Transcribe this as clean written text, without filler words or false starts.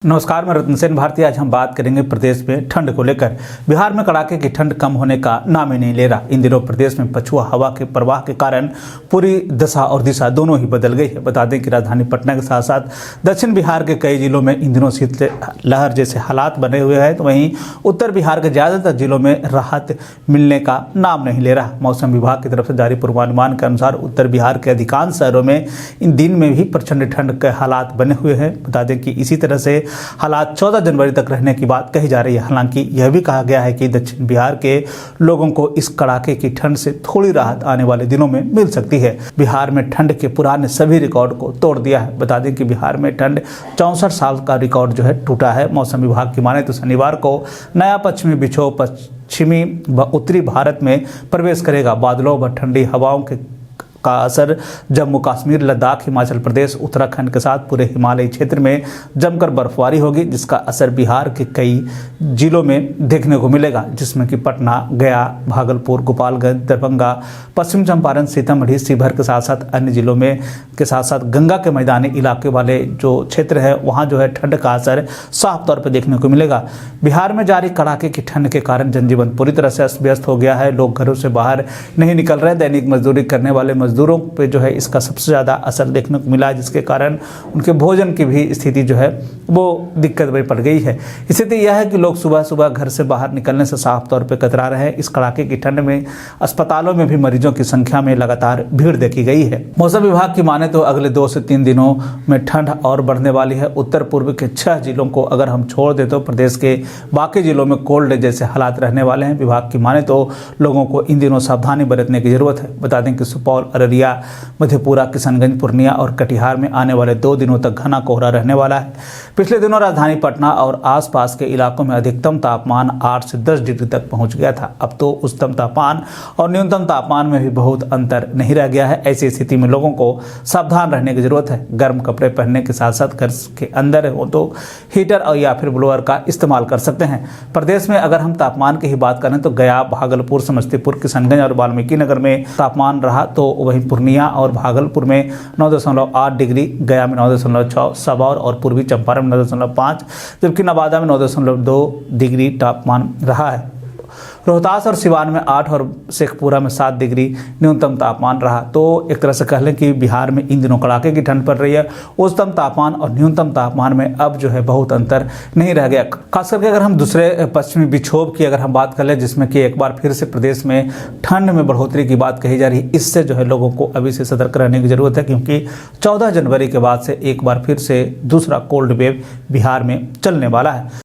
नमस्कार, मैं रत्न सेन भारती। आज हम बात करेंगे प्रदेश में ठंड को लेकर। बिहार में कड़ाके की ठंड कम होने का नाम ही नहीं ले रहा। इन दिनों प्रदेश में पछुआ हवा के प्रवाह के कारण पूरी दशा और दिशा दोनों ही बदल गई है। बता दें कि राजधानी पटना के साथ साथ दक्षिण बिहार के कई जिलों में इन दिनों शीतलहर जैसे हालात बने हुए हैं, तो वहीं उत्तर बिहार के ज़्यादातर जिलों में राहत मिलने का नाम नहीं ले रहा। मौसम विभाग की तरफ से जारी पूर्वानुमान के अनुसार उत्तर बिहार के अधिकांश शहरों में इन दिन में भी प्रचंड ठंड के हालात बने हुए हैं। बता दें कि इसी तरह से हालात 14 जनवरी तक रहने की बात कही जा रही है। हालांकि यह भी कहा गया है कि दक्षिण बिहार के लोगों को इस कड़ाके की ठंड से थोड़ी राहत आने वाले दिनों में मिल सकती है। बिहार में ठंड के पुराने सभी रिकॉर्ड को तोड़ दिया है। बता दें कि बिहार में ठंड 64 साल का रिकॉर्ड टूटा है। मौसम विभाग की माने तो शनिवार को नया पश्चिमी विक्षोभ पश्चिमी व उत्तरी भारत में प्रवेश करेगा। बादलों व ठंडी हवाओं का असर जम्मू कश्मीर, लद्दाख, हिमाचल प्रदेश, उत्तराखंड के साथ पूरे हिमालयी क्षेत्र में जमकर बर्फबारी होगी, जिसका असर बिहार के कई जिलों में देखने को मिलेगा, जिसमें कि पटना, गया, भागलपुर, गोपालगंज, दरभंगा, पश्चिम चंपारण, सीतामढ़ी, शिवहर के साथ साथ अन्य जिलों में के साथ साथ गंगा के मैदानी इलाके वाले जो क्षेत्र है वहाँ ठंड का असर साफ तौर पर देखने को मिलेगा। बिहार में जारी कड़ाके की ठंड के कारण जनजीवन पूरी तरह से अस्त व्यस्त हो गया है। लोग घरों से बाहर नहीं निकल रहे। दैनिक मजदूरी करने वाले मजदूरों पे इसका सबसे ज़्यादा असर देखने को मिला, जिसके कारण उनके भोजन की भी स्थिति वो दिक्कत में पड़ गई है। स्थिति यह है कि लोग सुबह सुबह घर से बाहर निकलने से साफ तौर पे कतरा रहे हैं। इस कड़ाके की ठंड में अस्पतालों में भी मरीजों की संख्या में लगातार भीड़ देखी गई है। मौसम विभाग की माने तो अगले 2 से 3 दिनों में ठंड और बढ़ने वाली है। उत्तर पूर्व के 6 जिलों को अगर हम छोड़ दें तो प्रदेश के बाकी जिलों में कोल्ड जैसे हालात रहने वाले हैं। विभाग की माने तो लोगों को इन दिनों सावधानी बरतने की जरूरत है। बता दें कि सुपौल, अररिया, मधेपुरा, किशनगंज, पूर्णिया और कटिहार में आने वाले 2 दिनों तक घना कोहरा रहने वाला है। पिछले दिनों राजधानी पटना और आसपास के इलाकों में अधिकतम तापमान 8 से 10 डिग्री तक पहुंच गया था। अब तो उच्चतम तापमान और न्यूनतम तापमान में भी बहुत अंतर नहीं रह गया है। ऐसी स्थिति में लोगों को सावधान रहने की जरूरत है। गर्म कपड़े पहनने के साथ साथ घर के अंदर हो तो हीटर और या फिर ब्लोअर का इस्तेमाल कर सकते हैं। प्रदेश में अगर हम तापमान की ही बात करें तो गया, भागलपुर, समस्तीपुर, किशनगंज और वाल्मीकि नगर में तापमान रहा, तो वहीं पूर्णिया और भागलपुर में 9.8 डिग्री, गया में 9.6, सबौर और पूर्वी चंपारण में 9.5, जबकि नवादा में 9.2 डिग्री तापमान रहा है। रोहतास और सिवान में 8 और शेखपुरा में 7 डिग्री न्यूनतम तापमान रहा। तो एक तरह से कह लें कि बिहार में इन दिनों कड़ाके की ठंड पड़ रही है। उच्चतम तापमान और न्यूनतम तापमान में अब बहुत अंतर नहीं रह गया। खास करके अगर हम दूसरे पश्चिमी विक्षोभ की अगर हम बात कर लें, जिसमें कि एक बार फिर से प्रदेश में ठंड में बढ़ोतरी की बात कही जा रही है, इससे लोगों को अभी से सतर्क रहने की जरूरत है, क्योंकि 14 जनवरी के बाद से एक बार फिर से दूसरा कोल्ड वेव बिहार में चलने वाला है।